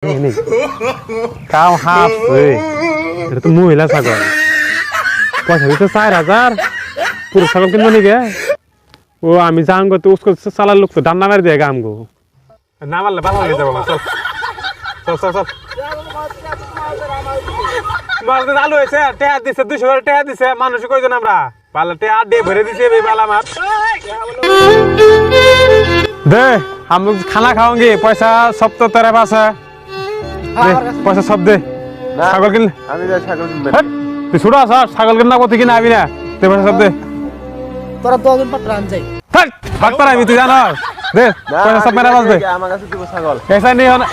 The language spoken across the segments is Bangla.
দেখেনি কাউ হাফ এটা তো মহিলা ছাগল পয়সা দিতে 4000 পুরো ছাগল কিনবো নাকি ও আমি जाऊंगा तो उसको साला लोग तो डंडा मार देगा हमको ना मारले भाলো হয়ে যাবে চল মারতে চালু হয়েছে টেহা দিছে 200 টেহা দিছে মানুষ কইজন আমরা পালা টেহা দে ভরে দিছে এই বালা মার दे हम लोग खाना खाओगे पैसा सब तो तेरे पास है दे पैसा सब दे ছাগল কিন আমি যা ছাগল কিনবে তুই ছোট আছ ছাগল কিনা কত কিনা আবি না তে পয়সা সব দে তোরা দুজন পাত্র আন যাই থাক বাটপার আমি তুই জানাস দে পয়সা সব মেরা পাস দে আমার কাছে দিব ছাগল ऐसा नहीं होना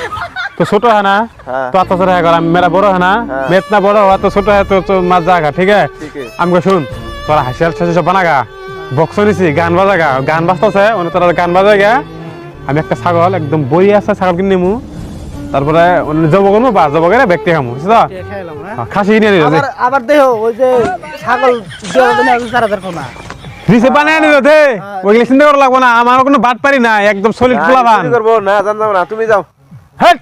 तो छोटा है ना तो आता सर है मेरा बड़ा है ना मैं इतना बड़ा हुआ तो छोटा है तो मत जाएगा ठीक है हमको सुन थोड़ा हसियार सब बनागा बक्स নিছি গান বাজাগা গান বাজতাছে ওনে তোরা গান বাজাগা আমি একটা ছাগল একদম বই আছে ছাগল কিনে নিমু তারপরে ওনে জব করব বা জব করে ব্যক্তি খামু বুঝছো খেলাম হ্যাঁ খাসি নিয়ে নিও আবার দেখো ওই যে ছাগল দেওয়া দেন 4000 কোনা রিসে বানায় নিও দে ওইগুলো চিন্তা করা লাগবে না আমার কোনো বাট পারি না একদম সলিড পোলাবান কি করব না জানতাম না তুমি যাও হেট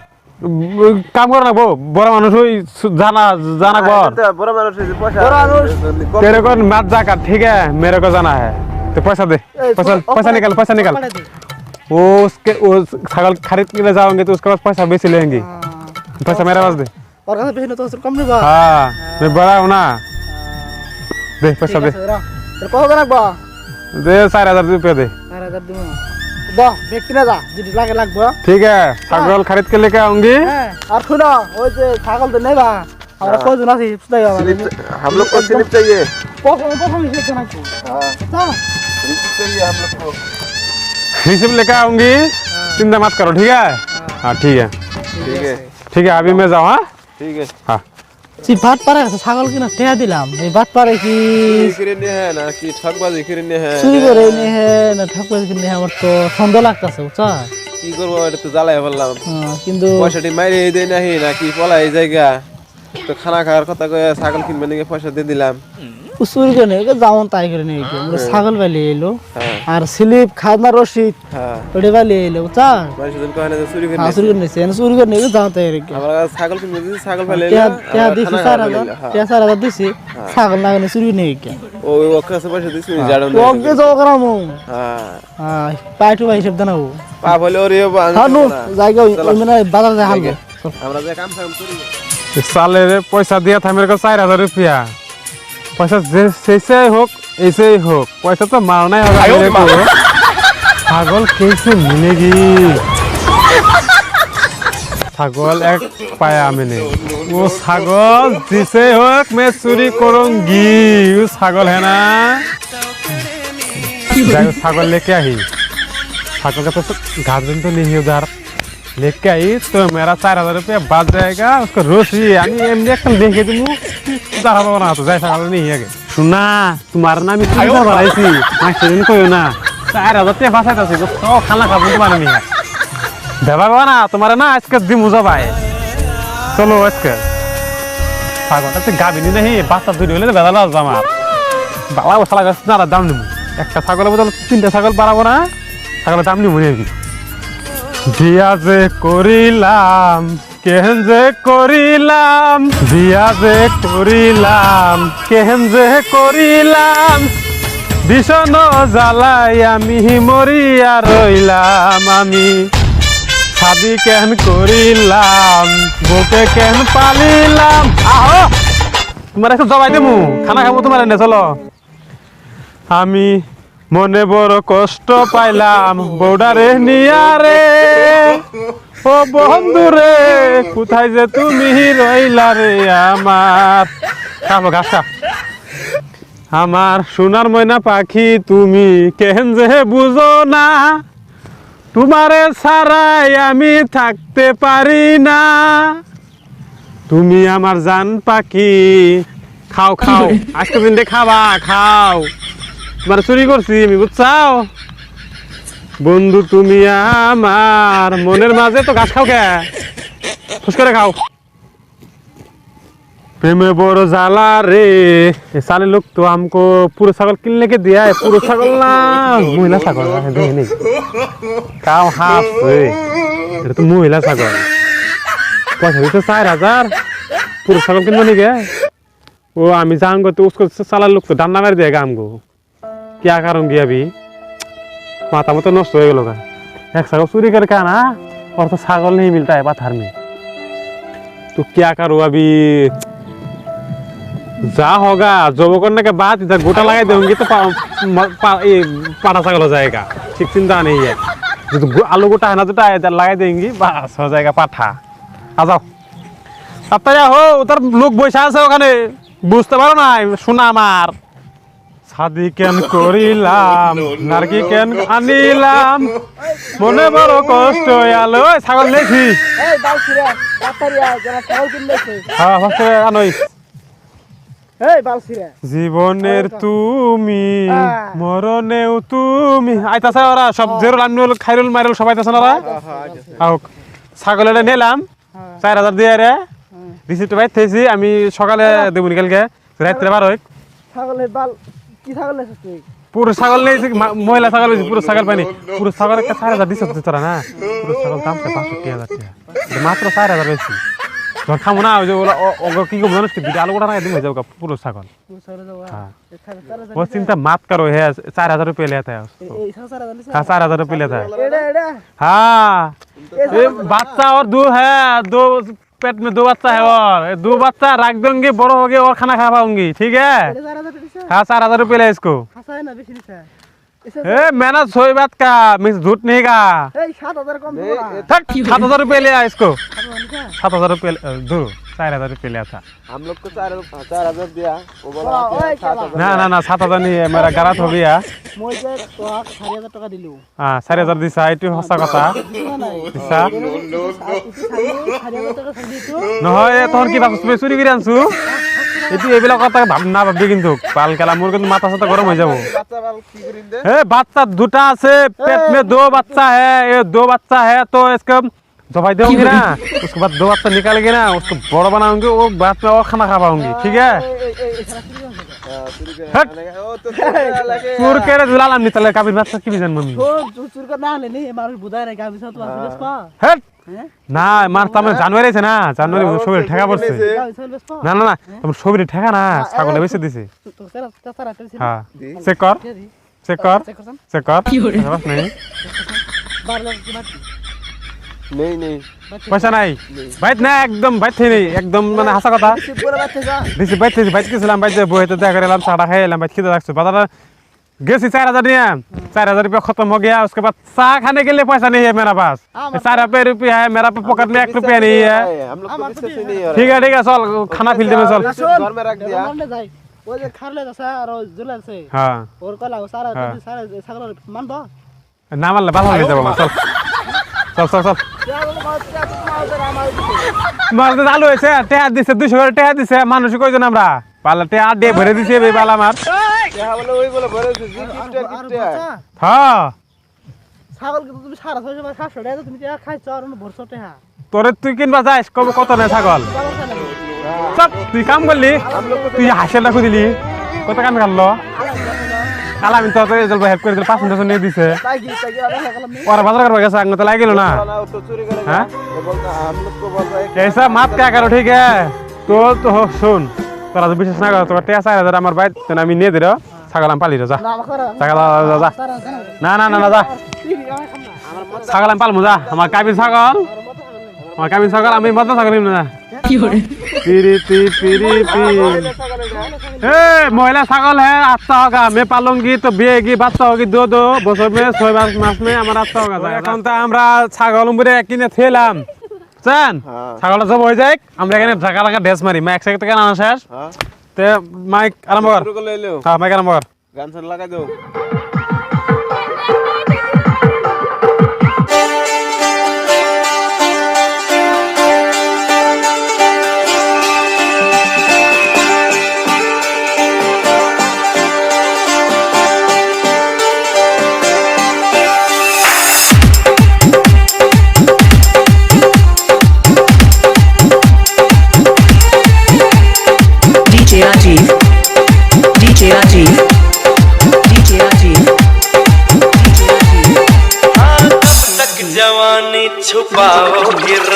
কাম করে রাখবো বড় মানুষ ওই জানা কর বড় মানুষ পয়সা বড় মানুষ तेरे को मत जाकर ठीक है मेरे को जाना है तो पैसा दे पैसा निकाल वो उसके वो छागल खरीद के ले जाओगे तो उसके पास पैसा बेसी लेंगे पैसा मेरे पास दे और कहां पे तो कम नहीं बा हाँ मैं बड़ा हूँ ना दे पैसा दे तो कहो ना बा दे 4000 रुपया दे 4000 दूं दो व्यक्ति ना जा যদি লাগে লাগবে ठीक है छागल खरीद के लेके आऊंगी হ্যাঁ আর শুনো ওই যে ছাগল তো নেবা আমরা কয়জন আছি বুঝতে হবে हम लोग को स्लिप चाहिए প্রথম হিসেবে না কি हां स्लिप चाहिए हम लोग को रिसीव लेके आऊंगी चिंता मत करो ठीक है हाँ ठीक है ठीक है अभी मैं जाऊँ हाँ ठीक है हाँ জি ভাত পারে ছাগল কিনা টেয়া দিলাম এই ভাত পারে কি কিনে है ना कि ठगबाजी किने है চুরি করে নে হে না ঠাকুর কিনে আমার তো সন্দেহ লাগতাছে বুঝছা কি করব এটা তো জ্বালাই বললাম কিন্তু পয়সাটি মাইরে দেই নাহি নাকি পলাই জায়গা তো খানা খাওয়ার কথা কয়ে ছাগল কিনবে নাকি পয়সা দিয়ে দিলাম চুরি করে নে যাওন তাই করে নে আমরা ছাগল বালি এলো আর স্লিপ খাজনা রসিদ হ্যাঁ ওটা বালি এলো বুঝছা মানুষ দিন কয় না যে চুরি করে চুরি করে নেছে চুরি করে নে যাওন তাই রে আমার ছাগল কিনবে দিছি ছাগল ফেলে টেয়া দিছি 4000 দিছি ছাগল না নে চুরি নে কি ওই ওখানে পয়সা দিছি জাড়ন ওকে যাও করামু হ্যাঁ হ্যাঁ পাইটু ভাই হিসাব দাও পা বলে ওরে হানু জায়গা ওই মানে বাজার যায় হালবে আমরা যে কাম কাম করি साले रे पैसा दिया था मेरे को 4000 रुपया पैसा जैसे ऐसे ही हो पैसा तो मारना ही होगा मेरे को छागल कैसे मिलेगी छागल एक पाया मैंने वो छागल जिसे हो मैं चोरी करूंगी वो छागल है ना छागल लेके आई छागल का तो गार्डन तो नहीं उधर लेके आई तो मेरा 4000 रुपया बच जाएगा उसको रोज ही देखे तुम ना तो जैसा नहीं है सुना तुम्हारा नाम ही कोई ना 4000 रुपया फंसा तो खाना खा तुम्हारा नहीं है देवा ना तुम्हारा ना आज के दिन मुझे भाई चलो आज के गाभिनी नहीं बाচ্চা দুই হলে বেদালা আমার বালা বসালা গাছ না দাম নিব একটা ছাগলের বদলে 3টা ছাগল বাড়াবো না ছাগলের দাম নিব নাকি বিয়া যে করিলাম কেহেন যে করিলাম বিয়া যে করিলাম কেহেন যে করিলাম ভীষণ জ্বালাই আমি মরিয়া রইলাম আমি ছাবি কেন করিলাম বুকে কেন পালিলাম আহো তোমার একটু জবাই দেবো খানা খাবো তোমার এনে চলো আমি মনে বড় কষ্ট পাইলাম বউডারে নিয়ারে ও বন্ধু রে কোথায় যে তুমি রইলা রে আমার খাবো ঘাস খা আমার সোনার ময়না পাখি তুমি কেন যে বুঝো না তোমারে ছাড়াই আমি থাকতে পারি না তুমি আমার জান পাখি খাও খাও আজকে দিন খাবা খাও তোমার চুরি করছি আমি বুঝছাও বন্ধু তুমি আমার মনের মাঝে তো ঘাস খাও কে খুশ করে খাও प्रेमे बड़ो जाला रे साले लोग तो हमको पूरा छागल किनने के दिया है पूरा छागल ना महिला छागल दे नहीं काव हाफ ये तो महिला छागल पैसा भी तो 4,000 पूरा छागल किन बनी गया वो आमी जाऊंगा तो उसको साला लोग तो डंडा मार देगा हमको क्या करूंगी अभी माता में तो नष्ट हो गया एक छागल चोरी करके आना और तो छागल नहीं मिलता है पत्थर में तो क्या करूँ अभी जा होगा जॉब करने के बाद इधर गोटा लगा दूंगी तो पाटा छागल हो जाएगा ठीक चिंता नहीं है जो आलू गोटा है ना तो इधर लगा देंगी बस हो जाएगा पाठा आ जाओ আপনারা হো ওটার লোক বসে আছে ওখানে বুঝতে পারো না শোনা আমার শাদি কেন করিলাম নারকি কেন আনিলাম মনে বড় কষ্ট আলো ছাগল নেছি এই বালছিরা তাড়াতাড়ি আয় যারা ছাগল কিনলেছে হ্যাঁ হচ্ছে আনই এই বালছিরা জীবনের তুমি মরণেও তুমি আইতাছে ওরা সব জেরুল আমনুল খাইরুল মাইরুল সবাই আইতাছে না ওরা আও ছাগলটা নিলাম 4,000 দিয়ে রে রিসিপ্ট পাই থেছি আমি সকালে দেব নিকালকে রাত্রে 12 ছাগলের বাল কি ছাগল আছে তুই পুরো ছাগল নেই মহিলা ছাগল পুরো ছাগল পানি পুরো ছাগল একটা 4,000 দিছ তোরা না পুরো ছাগল দাম 65,000 টাকা মাত্র 4,000 বেশি যখন খামো না ওই যে ওরা কি করবো জানিস কি দুটো আলু গোটা না একদম হয়ে যাবে পুরো ছাগল हाँ वो चिंता मत करो है 4,000 रुपये लेता है उसको हाँ 4,000 रुपये लेता है हाँ ये बच्चा और दो है दो पेट में 2 बच्चा है और 2 बच्चा रख दूंगी बड़ो हो गए और खाना खा पाऊंगी ठीक है हाँ 4,000 रुपये ले इसको मैंने सोई बात का मिस झूठ नहीं का 7,000 रुपये ले इसको 7,000 रुपये दो 4,000 रुपये लिया था हम लोग को 4,000 दिया वो बोला कि 7,000 ना 7,000 नहीं है मेरा गलत हो गया মইতে তোক 4,000 টাকা দিলু हाँ 4,000 দিছা এটু হসা কথা দিছা 4,000 টাকা ছাড়ি তো নহয় তোর কি ভাবছ তুমি চুরি করে আনছু এটি এইবিলাক কথা ভাব না ভাববি কিন্তু পাল খেলা মোর কিন্তু মাথা সাথে গরম হয়ে যাব बच्चा वाल की करिन दे ए बच्चा दूटा আছে पेट में 2 बच्चा है ये 2 बच्चा है तो इसका दवाई दूंगी ना उसके बाद 2 बच्चा निकालेंगे ना उसको बड़ा बनाऊंगी वो बाद में और खाना खा पाऊंगी ठीक है ओ तो लगे चूर के रे दुलाल नहीं चले कभी बात की जान मम्मी চুর কর না হলে নি মানুষ বুঝায় না গাবি সাথে বাস পা হেট না মার তামে জানুয়ারি আছে না জানুয়ারি সবরে ঠেকা পড়ছে গাবি সাথে বাস পা না তুমি সবরে ঠেকা না ছাগলে বেঁচে দিছি তো সেরা তারা তেল হ্যাঁ চেক কর কি হরে বাস নাই 12 লাখ কি বাকি नहीं পয়সা নাই বাইত না একদম বাইত নেই একদম মানে হাসা কথা পুরো বাচ্চা যা দিছি বাইত গেছিলাম বাইত বইতে দেখা করেলাম চাটা খাইলাম বাইত খেতে রাখছো বাজারে গেছি 4,000 दिया 4,000 रुपया खत्म हो गया उसके बाद चाय खाने के लिए पैसा नहीं है मेरा पास 4 रुपया है मेरा पॉकेट में 1 रुपया नहीं है हम लोग को किससे नहीं है ठीक है चल खाना फिल्ड में चल घर में रख दिया মানলে যাই ওই যে খারলে আছে আর জুলাছে हाँ ওর কলা সারা সারা ছাগল মানব না মারলে ভালো হয়ে যাবো চল মারতে চালু হয়েছে টেহা দিছে 200 করে টেহা দিছে মানুষ কইজন আমরা পালা টেহা দিয়ে ভরে দিছে এই বালা মার क्या बोले वही बोले भरे जी कितने है হ্যাঁ ছাগল কিন্তু তুমি সারা 600 টাকা তুমি টাকা খাইছো আর ভরছতে হ্যাঁ তোরে তুই কিনবা যাস কবে কত না ছাগল সব তুই কাম করলি তুই হাসে রাখু দিলি কত কাম করলো কালা আমি তো জলবা হেল্প করে দিল 500 নিয়ে দিছে और बाजार करवा गया संग तो लागिल ना तो चोरी करेगा हां वो बोलता हम लोग को बोल रहा है ऐसा मत क्या करो ठीक है तो सुन তোরা তো বিশেষ না কর তোর টেয়া 4,000 আমার বাইত তো আমি নিয়ে দিরা ছাগলাম পালি যা ছাগল যা না যা ছাগলাম পালমু যা আমার কাবিন ছাগল আমি মত ছাগল নিম না কি করে পিরিতি ए महिला ছাগল है अच्छा होगा मैं पालूंगी तो बेगी बच्चा होगी 2 বছর में 6 मास में আমার अच्छा होगा এখন তো আমরা ছাগল উমরে কিনে থেলাম জান ছাগলটা সব হয়ে যায় আমরা এখানে ঢাকা ঢাকা ড্রেস মারি মাইক সেক থেকে আনা শেষ हां তে মাইক আরম্ভ কর को ले लो हां माइक आरंभ कर गान सन लगा दो DJ Rajiv तक जवानी छुपाओ गिर